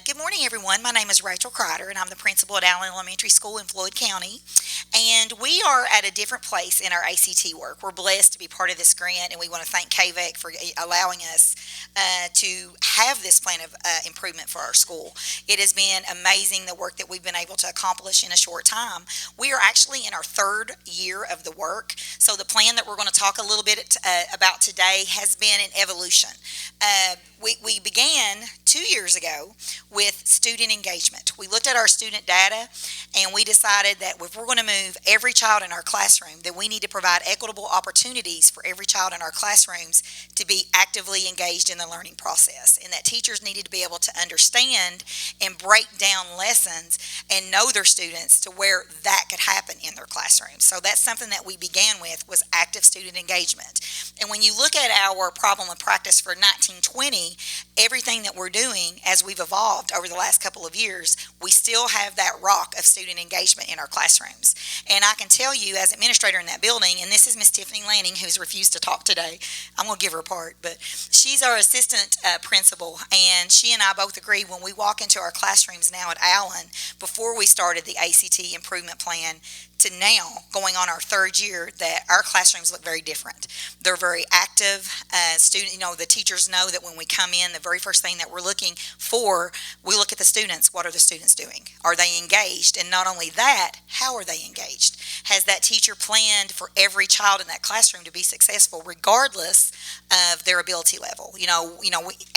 Good morning, everyone. My name is Rachel Crider, and I'm the principal at Allen Elementary School in Floyd County. And we are at a different place in our ACT work. We're blessed to be part of this grant, and we want to thank KVEC for allowing us to have this plan of improvement for our school. It has been amazing the work that we've been able to accomplish in a short time. We are actually in our third year of the work, so the plan that we're going to talk a little bit about today has been an evolution. We began 2 years ago with student engagement. We looked at our student data and we decided that if we're going to move every child in our classroom, then we need to provide equitable opportunities for every child in our classrooms to be actively engaged in the learning process, and that teachers needed to be able to understand and break down lessons and know their students to where that could happen in their classrooms. So that's something that we began with, was active student engagement. And when you look at our problem of practice for 1920, everything that we're doing as we've evolved over the last couple of years, we still have that rock of student engagement in our classrooms. And I can tell you, as administrator in that building, and this is Miss Tiffany Lanning, who's refused to talk today. I'm going to give her a part, but she's our assistant principal, and she and I both agree when we walk into our classrooms now at Allen, before we started the ACT improvement plan, to now going on our third year, that our classrooms look very different. They're very active. The teachers know that when we come in, the very first thing that we're looking for, we look at the students. What are the students doing? Are they engaged? And not only that, how are they engaged? Has that teacher planned for every child in that classroom to be successful, regardless of their ability level?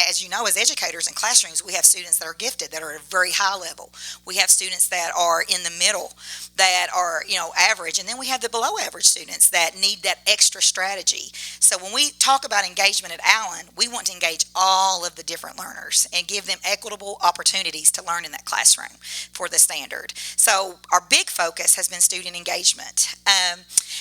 As you know, as educators in classrooms, we have students that are gifted, that are at a very high level. We have students that are in the middle, that are average, and then we have the below average students that need that extra strategy. So when we talk about engagement at Allen, we want to engage all of the different learners and give them equitable opportunities to learn in that classroom for the standard. So our big focus has been student engagement.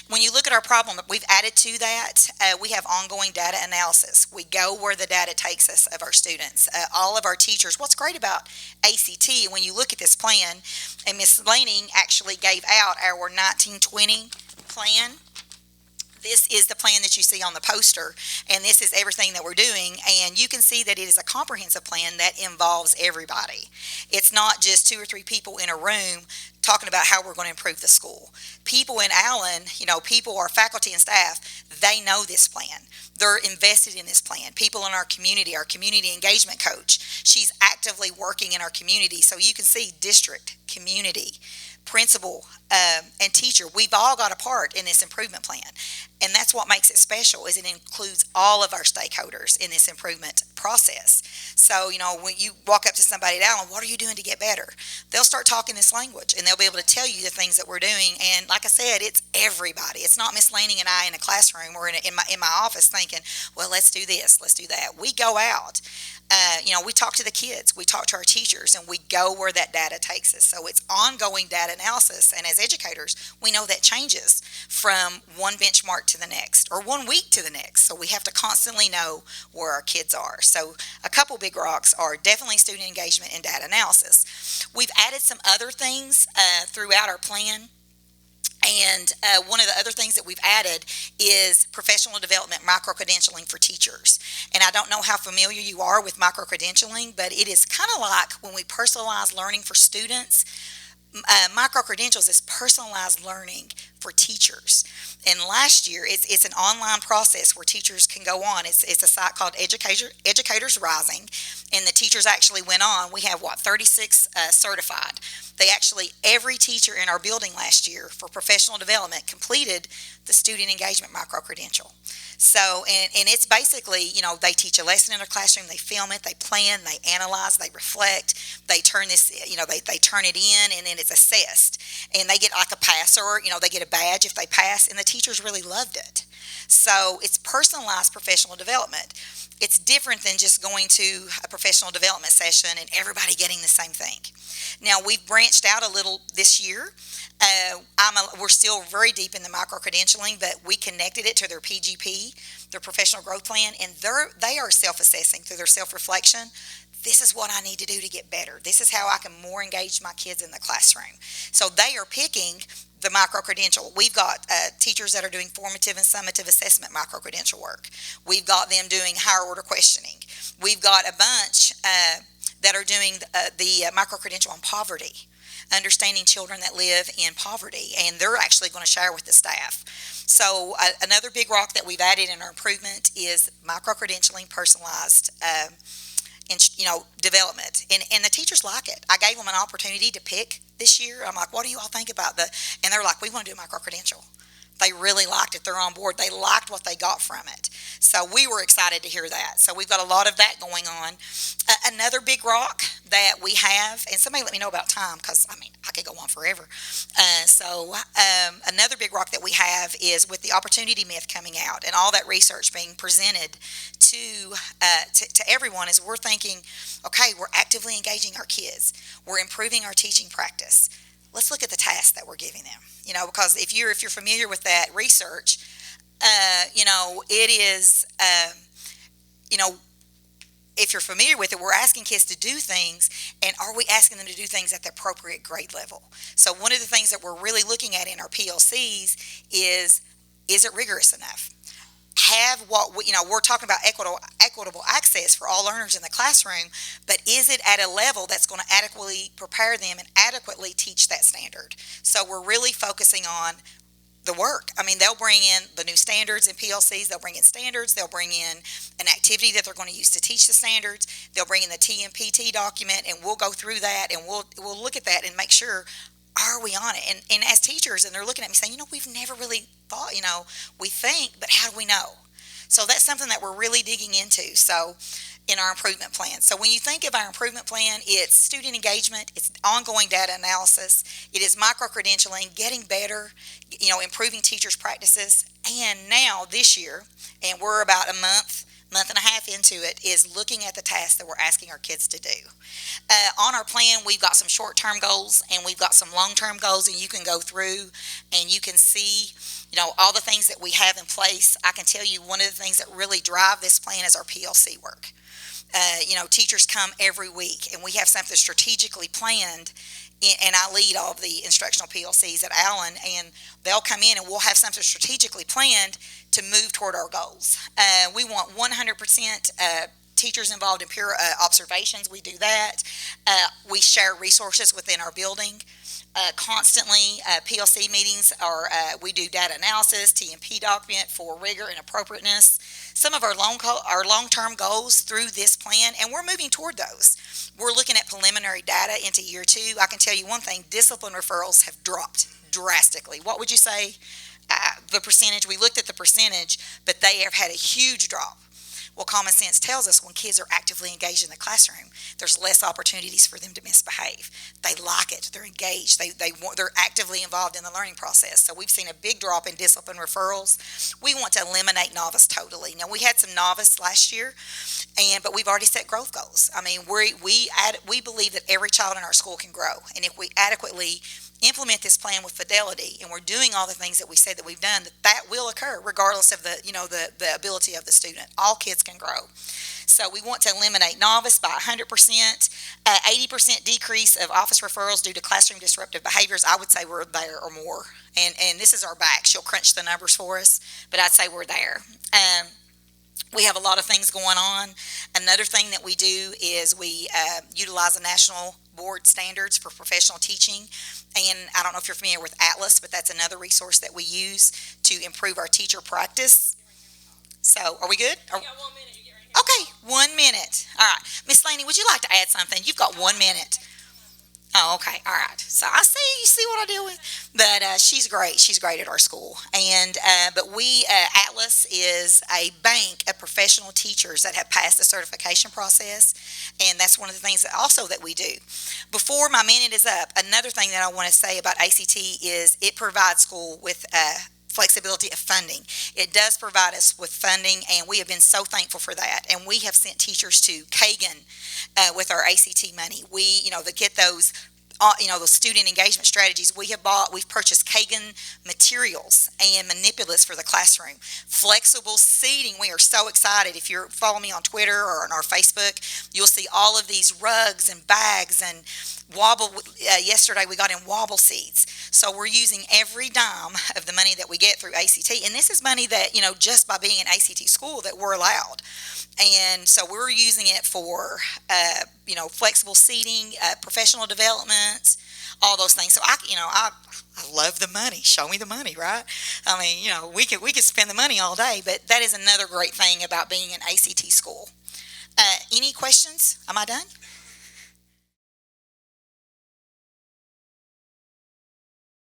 When you look at our problem, we've added to that, we have ongoing data analysis. We go where the data takes us of our students. All of our teachers, what's great about ACT, when you look at this plan, and Ms. Lanning actually gave out our 1920 plan. This is the plan that you see on the poster, and this is everything that we're doing, and you can see that it is a comprehensive plan that involves everybody. It's not just two or three people in a room talking about how we're going to improve the school. People in Allen, people, our faculty and staff, they know this plan. They're invested in this plan. People in our community engagement coach, she's actively working in our community. So you can see district, community, principal, and teacher, we've all got a part in this improvement plan. And that's what makes it special, is it includes all of our stakeholders in this improvement process. So, when you walk up to somebody at Allen, what are you doing to get better? They'll start talking this language, and they'll be able to tell you the things that we're doing. And like I said, it's everybody. It's not Miss Lanning and I in a classroom or in my office thinking, well, let's do this, let's do that. We go out. We talk to the kids, we talk to our teachers, and we go where that data takes us. So it's ongoing data analysis, and as educators, we know that changes from one benchmark to the next, or 1 week to the next. So we have to constantly know where our kids are. So a couple big rocks are definitely student engagement and data analysis. We've added some other things throughout our plan. And one of the other things that we've added is professional development, micro-credentialing for teachers. And I don't know how familiar you are with micro-credentialing, but it is kind of like when we personalize learning for students. Micro-credentials is personalized learning for teachers. And last year, it's an online process where teachers can go on. It's a site called Educators Rising, and the teachers actually went on. We have, 36 certified. Every teacher in our building last year for professional development completed the student engagement micro-credential. So, and it's basically, they teach a lesson in a classroom, they film it, they plan, they analyze, they reflect, they turn this, they turn it in, and then it's assessed. And they get like a pass, or, they get a badge if they pass, and the teachers really loved it. So it's personalized professional development. It's different than just going to a professional development session and everybody getting the same thing. Now, we've branched out a little this year. We're still very deep in the micro-credentialing, but we connected it to their PGP, their professional growth plan, and they are self-assessing through their self-reflection. This is what I need to do to get better. This is how I can more engage my kids in the classroom. So they are picking the micro-credential. We've got teachers that are doing formative and summative assessment micro-credential work. We've got them doing higher order questioning. We've got a bunch that are doing the micro-credential on poverty, understanding children that live in poverty, and they're actually going to share with the staff. So another big rock that we've added in our improvement is micro-credentialing, personalized development, and the teachers like it. I gave them an opportunity to pick this year. I'm like, what do you all think about and they're like, we want to do a micro-credential. They really liked it. They're on board. They liked what they got from it. So we were excited to hear that. So we've got a lot of that going on. Another big rock that we have, and somebody let me know about time, because I could go on forever. Another big rock that we have is with the opportunity myth coming out and all that research being presented to everyone, is we're thinking, okay, we're actively engaging our kids. We're improving our teaching practice. Let's look at the tasks that we're giving them. Because if you're familiar with that research, it is, if you're familiar with it, we're asking kids to do things, and are we asking them to do things at the appropriate grade level? So one of the things that we're really looking at in our PLCs is it rigorous enough? We're talking about equitable access for all learners in the classroom, but is it at a level that's going to adequately prepare them and adequately teach that standard? So we're really focusing on the work. They'll bring in the new standards in PLCs. They'll bring in standards. They'll bring in an activity that they're going to use to teach the standards. They'll bring in the TMPT document, and we'll go through that, and we'll look at that and make sure, are we on it? And as teachers, and they're looking at me saying, we've never really thought, we think, but how do we know? So that's something that we're really digging into. So in our improvement plan. So when you think of our improvement plan, it's student engagement, it's ongoing data analysis, it is micro-credentialing, getting better, improving teachers' practices, and now this year, and we're about a month and a half into it, is looking at the tasks that we're asking our kids to do. On our plan, we've got some short-term goals and we've got some long-term goals, and you can go through and you can see all the things that we have in place. I can tell you one of the things that really drive this plan is our PLC work. Teachers come every week, and we have something strategically planned, and I lead all of the instructional PLCs at Allen, and they'll come in and we'll have something strategically planned to move toward our goals. We want 100% teachers involved in peer observations. We do that. We share resources within our building. Constantly, PLC meetings we do data analysis, TMP document for rigor and appropriateness. Some of our long-term goals through this plan, and we're moving toward those. We're looking at preliminary data into year 2. I can tell you one thing, discipline referrals have dropped drastically. What would you say? The percentage, we looked at the percentage, but they have had a huge drop. Well, common sense tells us when kids are actively engaged in the classroom, there's less opportunities for them to misbehave. They like it. They're engaged. They're actively involved in the learning process. So we've seen a big drop in discipline referrals. We want to eliminate novice totally. Now, we had some novice last year, but we've already set growth goals. We believe that every child in our school can grow, and if we adequately implement this plan with fidelity, and we're doing all the things that we said that we've done, that will occur regardless of the ability of the student. All kids can grow. So we want to eliminate novice by 100%, 80% decrease of office referrals due to classroom disruptive behaviors. I would say we're there or more. And this is our back. She'll crunch the numbers for us, but I'd say we're there. We have a lot of things going on. Another thing that we do is we utilize the national board standards for professional teaching. And I don't know if you're familiar with Atlas, but that's another resource that we use to improve our teacher practice. So, are we good? You got 1 minute. You get right Okay, here. 1 minute. All right. Miss Laney, would you like to add something? You've got 1 minute. Oh, okay. All right. So I see. You see what I deal with? But she's great. She's great at our school. And but Atlas is a bank of professional teachers that have passed the certification process, and that's one of the things that we do. Before my minute is up, another thing that I want to say about ACT is it provides school with flexibility of funding. It does provide us with funding, and we have been so thankful for that. And we have sent teachers to Kagan with our ACT money. To get those those student engagement strategies, we've purchased Kagan materials and manipulatives for the classroom. Flexible seating, we are so excited. If you're following me on Twitter or on our Facebook, you'll see all of these rugs and bags and yesterday we got in wobble seats. So we're using every dime of the money that we get through ACT, and this is money that, just by being an ACT school that we're allowed. And so we're using it for flexible seating, professional development, all those things. So I love the money. Show me the money, right? I mean, we could spend the money all day, but that is another great thing about being an ACT school. Any questions? Am I done?